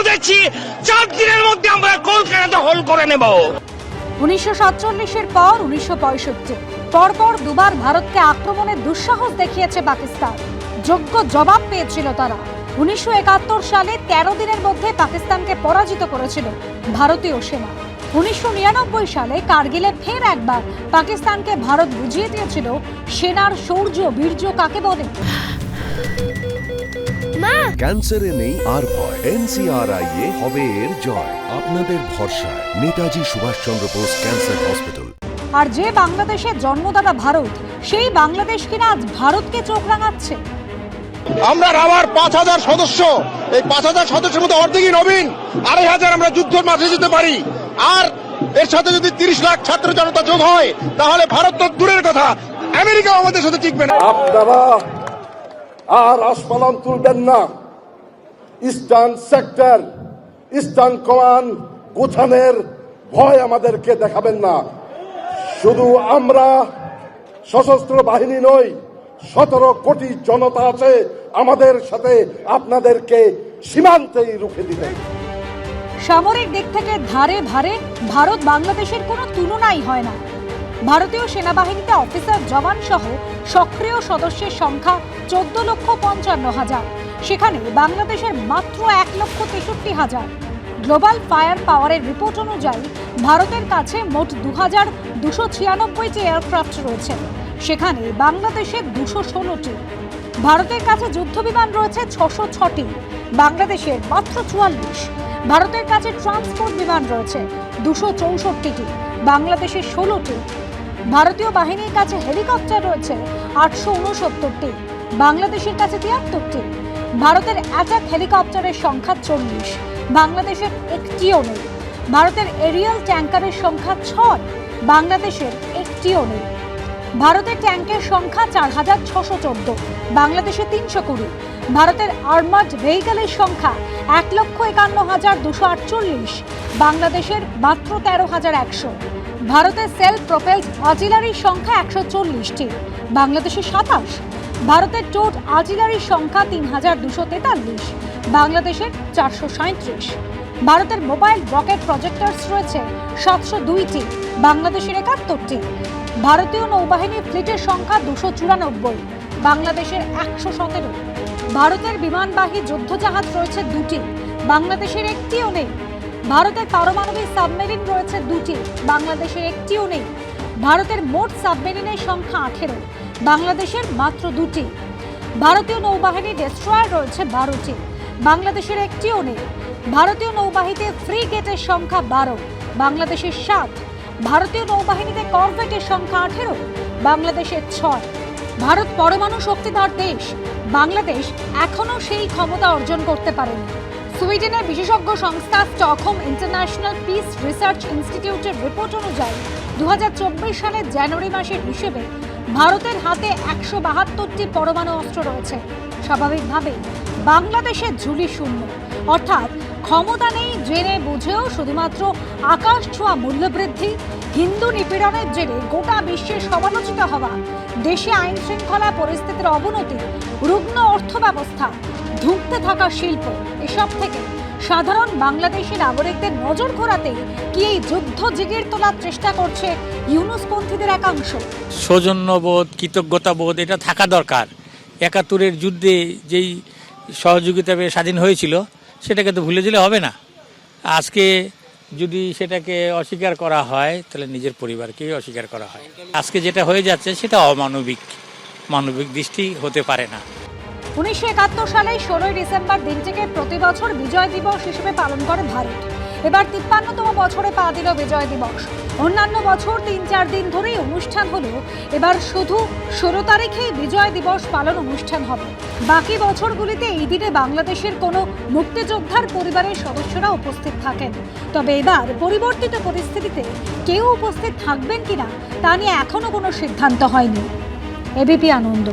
দেখছি 4 দিনের মধ্যে আমরা কলকাতা হোল করে নেব। 1947-এর পর 1965 পরপর দুবার ভারতকে আক্রমণের দুঃসাহস দেখিয়েছে পাকিস্তান। যোগ্য জবাব পেয়েছিল তারা। 1971 সালে 13 দিনের মধ্যে পাকিস্তানকে পরাজিত করেছিল ভারতীয় সেনা। 1999 সালে কার্গিলে ফের একবার পাকিস্তানকে ভারত বুঝিয়ে দিয়েছিল সেনার শৌর্য বীর্য কাকে বলে। ক্যান্সারে নেই আর ভয়, NCRI হবে এর জয়। আপনাদের ভরসা নেতাজি সুভাষচন্দ্র বোস ক্যান্সার হসপিটাল। আর যে বাংলাদেশের জন্মদাতা ভারত, সেই বাংলাদেশ কিনা আজ ভারতকে চোখ রাঙাচ্ছে। আমরা রাওয়ার 5000 সদস্য, এই 5000 সদস্যের মধ্যে অর্ধেকই নবীন, 2500 আমরা যুদ্ধের মাঠে যেতে পারি। আর এর সাথে যদি 30 লাখ ছাত্র জনতা যোগ হয়, তাহলে ভারত তো দূরের কথা, আমেরিকা আমাদের সাথে টিকবে না। আপনারা আর আসমালাম তুলবেন না। ইস্টার্ন সেক্টর, ইস্টার্ন কমান্ড গোছানোর ভয় আমাদেরকে দেখাবেন না। শুধু আমরা সশস্ত্র বাহিনী নই, 17 কোটি জনতা আছে আমাদের সাথে, আপনাদেরকে সীমান্তেই রুখে দিবেন। সামরিক দিক থেকে ধারে ধারে ভারত বাংলাদেশের কোনো তুলনাই হয় না। ভারতীয় সেনাবাহিনীতে অফিসার জওয়ান সহ সক্রিয় সদস্যের সংখ্যা 14,55,000, সেখানে বাংলাদেশের মাত্র 1,63,000। গ্লোবাল ফায়ার পাওয়ারের রিপোর্ট অনুযায়ী ভারতের কাছে মোট 2,296টি এয়ারক্রাফট রয়েছে, সেখানে বাংলাদেশের 216টি। ভারতের কাছে যুদ্ধবিমান রয়েছে 606টি, বাংলাদেশের মাত্র 44। ভারতের কাছে ট্রান্সপোর্ট বিমান রয়েছে 264টি, বাংলাদেশের 16টি। ভারতীয় বাহিনীর কাছে হেলিকপ্টার রয়েছে 869টি, বাংলাদেশের কাছে 73টি। ভারতের অ্যাটাক হেলিকপ্টারের সংখ্যা 40, বাংলাদেশের একটিও নেই। ভারতের এরিয়াল ট্যাঙ্কারের সংখ্যা 6, বাংলাদেশের একটিও নেই। ভারতের ট্যাঙ্কের সংখ্যা 4,614, বাংলাদেশে 320। ভারতের আর্মার্ড ভেহিকলের সংখ্যা 1,51,248, বাংলাদেশের মাত্র 13,100। ভারতের সেলফ প্রোপেলড আর্টিলারির সংখ্যা 140টি, বাংলাদেশে 27। ভারতের টোট আর্টিলারির সংখ্যা 3,243, বাংলাদেশের 437। ভারতের মোবাইল রকেট প্রজেক্টরস রয়েছে 702টি, বাংলাদেশের 71টি। ভারতীয় নৌবাহিনীর ফ্লিটের সংখ্যা 294, বাংলাদেশের 117। ভারতের বিমানবাহী যুদ্ধজাহাজ রয়েছে 2টি, বাংলাদেশের একটিও নেই। ভারতের পারমাণবিক সাবমেরিন রয়েছে 2টি, বাংলাদেশের একটিও নেই। ভারতের মোট সাবমেরিনের সংখ্যা 18, বাংলাদেশের মাত্র 2টি। ভারতীয় নৌবাহিনীর ডেস্ট্রয়ার রয়েছে 12টি, বাংলাদেশের একটিও নেই। ভারতীয় নৌবাহিনীতে ফ্রিগেটের সংখ্যা 12, বাংলাদেশের 7। ভারতীয় নৌবাহিনীতে করভেটের সংখ্যা 18, বাংলাদেশের 6। ভারত পরমাণু শক্তিধর দেশ, বাংলাদেশ এখনো সেই ক্ষমতা অর্জন করতে পারেনি। সুইডেনের বিশেষজ্ঞ সংস্থা স্টকহোম ইন্টারন্যাশনাল পিস রিসার্চ ইনস্টিটিউটের রিপোর্ট অনুযায়ী 2024 সালের জানুয়ারি মাসের হিসেবে ভারতের হাতে 172টি পরমাণু অস্ত্র রয়েছে। স্বাভাবিকভাবেই বাংলাদেশের ঝুলি শূন্য, অর্থাৎ ক্ষমতা নেই জেনে বুঝেও শুধুমাত্র আকাশ ছোঁয়া মূল্যবৃদ্ধি, হিন্দু নিপীড়নের জেরে গোটা বিশ্বের সমালোচিত হওয়া, দেশে আইন শৃঙ্খলা পরিস্থিতির অবনতি, রুগ্ন অর্থ ব্যবস্থা, ধুঁকতে থাকা শিল্প, এসব থেকে সাধারণ বাংলাদেশি নাগরিকদের নজর ঘোরাতে কি এই যুদ্ধ জিগির তোলার চেষ্টা করছে ইউনুসপন্থীদের একাংশ? সৌজন্যবোধ, কৃতজ্ঞতাবোধ এটা থাকা দরকার। 71-এর যুদ্ধে যেই সহযোগিতা পেয়ে স্বাধীন হয়েছিল সেটাকে তো ভুলে দিলে হবে না। আজকে যদি সেটাকে অস্বীকার করা হয় তাহলে নিজের পরিবারকেই অস্বীকার করা হয়। আজকে যেটা হয়ে যাচ্ছে সেটা মানবিক দৃষ্টি হতে পারে না। 1971 সালে 16 ডিসেম্বর দিনটিকে প্রতি বছর বিজয় দিবস হিসেবে পালন করে ভারত। এবার 53তম বছরে পা দিল বিজয় দিবস। অন্যান্য বছর 3-4 দিন ধরেই অনুষ্ঠান হলেও এবার শুধু 16 তারিখেই বিজয় দিবস পালন অনুষ্ঠান হবে। বাকি বছরগুলিতে এই দিনে বাংলাদেশের কোনো মুক্তিযোদ্ধার পরিবারের সদস্যরা উপস্থিত থাকেন। তবে এবার পরিবর্তিত পরিস্থিতিতে কেউ উপস্থিত থাকবেন কিনা তা নিয়ে এখনো কোনো সিদ্ধান্ত হয়নি। এবিপি আনন্দ।